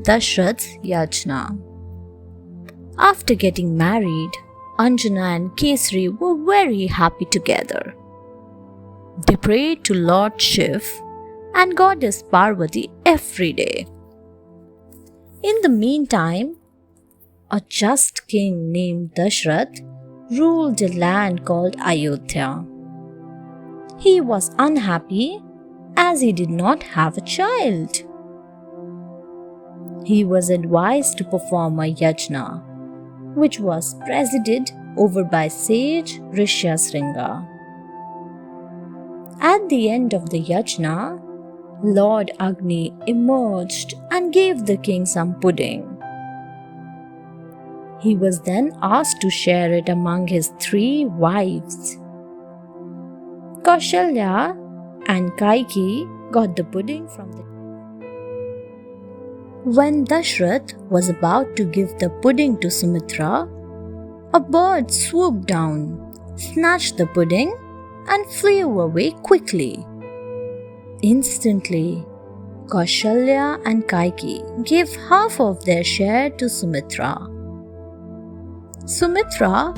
Dashrath's Yajna. After getting married, Anjana and Kesari were very happy together. They prayed to Lord Shiv and Goddess Parvati every day. In the meantime, a just king named Dashrath ruled a land called Ayodhya. He was unhappy as he did not have a child. He was advised to perform a yajna, which was presided over by sage Rishyasringa. At the end of the yajna, Lord Agni emerged and gave the king some pudding. He was then asked to share it among his 3 wives. Kaushalya and Kaikeyi got the pudding from the. When Dashrath was about to give the pudding to Sumitra, a bird swooped down, snatched the pudding, and flew away quickly. Instantly, Kaushalya and Kaikeyi gave half of their share to Sumitra. Sumitra,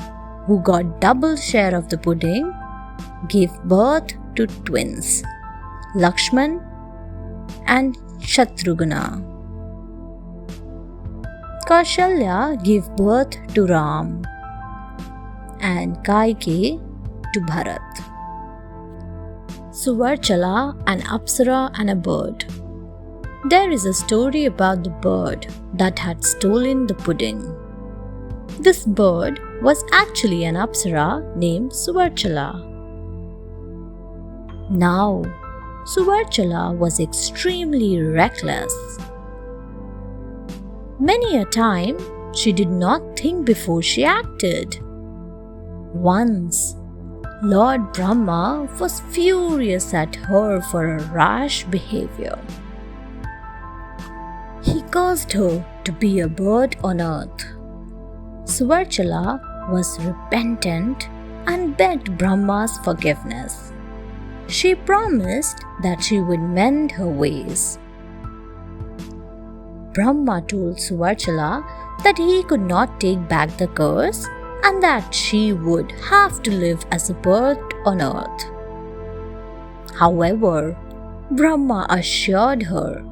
who got double share of the pudding, gave birth to twins, Lakshman and Shatrughna. Kaushalya gave birth to Ram and Kaikeyi to Bharat. Suvarchala, an Apsara and a bird. There is a story about the bird that had stolen the pudding. This bird was actually an Apsara named Suvarchala. Now, Suvarchala was extremely reckless. Many a time, she did not think before she acted. Once, Lord Brahma was furious at her for her rash behavior. He caused her to be a bird on earth. Suvarchala was repentant and begged Brahma's forgiveness. She promised that she would mend her ways. Brahma told Suvarchala that he could not take back the curse and that she would have to live as a bird on earth. However, Brahma assured her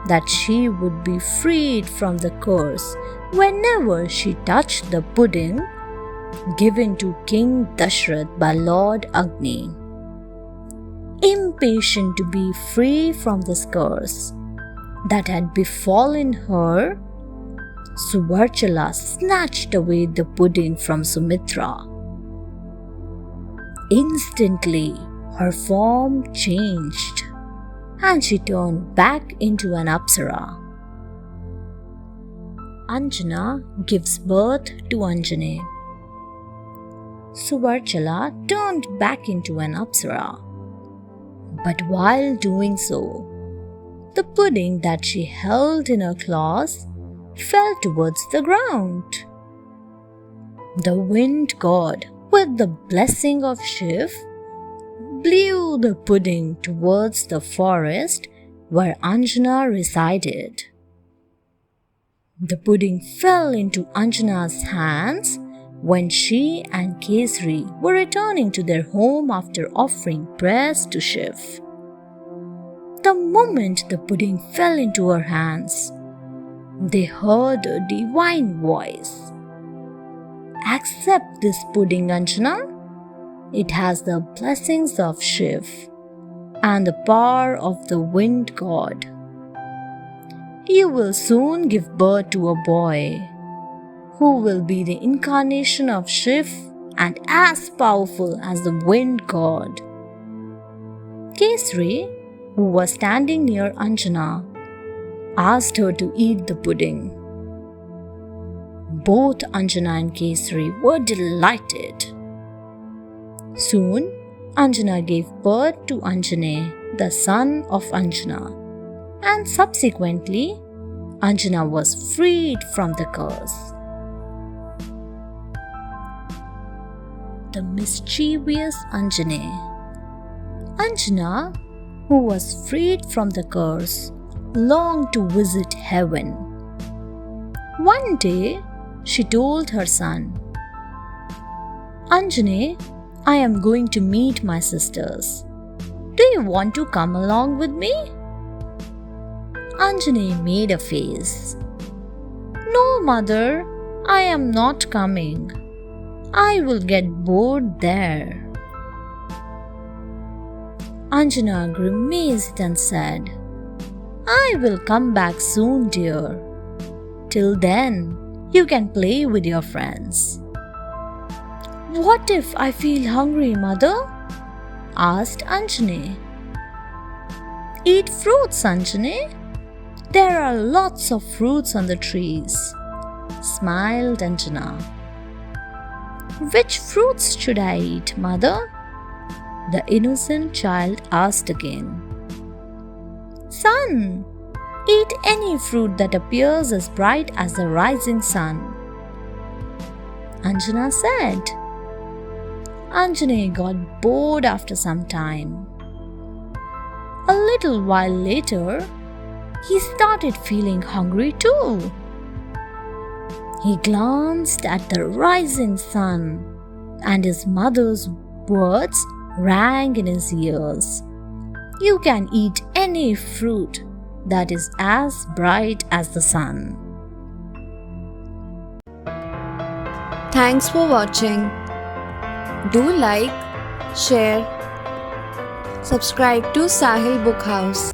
that she would be freed from the curse whenever she touched the pudding given to King Dashrath by Lord Agni. Impatient to be free from this curse that had befallen her, Suvarchala snatched away the pudding from Sumitra. Instantly, her form changed and she turned back into an Apsara. Anjana gives birth to Anjanae. Suvarchala turned back into an Apsara. But while doing so, the pudding that she held in her claws fell towards the ground. The wind god, with the blessing of Shiv, blew the pudding towards the forest where Anjana resided. The pudding fell into Anjana's hands when she and Kesari were returning to their home after offering prayers to Shiv. The moment the pudding fell into her hands, they heard a divine voice. "Accept this pudding, Anjana. It has the blessings of Shiv and the power of the wind god. You will soon give birth to a boy who will be the incarnation of Shiv and as powerful as the wind god." Kesari, who was standing near Anjana, asked her to eat the pudding. Both Anjana and Kesari were delighted. Soon, Anjana gave birth to Anjanae, the son of Anjana, and subsequently, Anjana was freed from the curse. The mischievous Anjanae. Anjana, who was freed from the curse, longed to visit heaven One day, she told her son, Anjanae, I am going to meet my sisters. Do you want to come along with me? Anjanae made a face. No, mother, I am not coming. I will get bored there. Anjana grimaced and said, I will come back soon, dear. Till then, you can play with your friends. What if I feel hungry, mother? Asked Anjanae. Eat fruits, Anjanae. There are lots of fruits on the trees, smiled Anjana. Which fruits should I eat, mother? The innocent child asked again. Son, eat any fruit that appears as bright as the rising sun, Anjana said. Anjanae got bored after some time. A little while later, he started feeling hungry too. He glanced at the rising sun, and his mother's words rang in his ears. You can eat any fruit that is as bright as the sun. Thanks for watching. Do like, share, subscribe to Sahil Book House.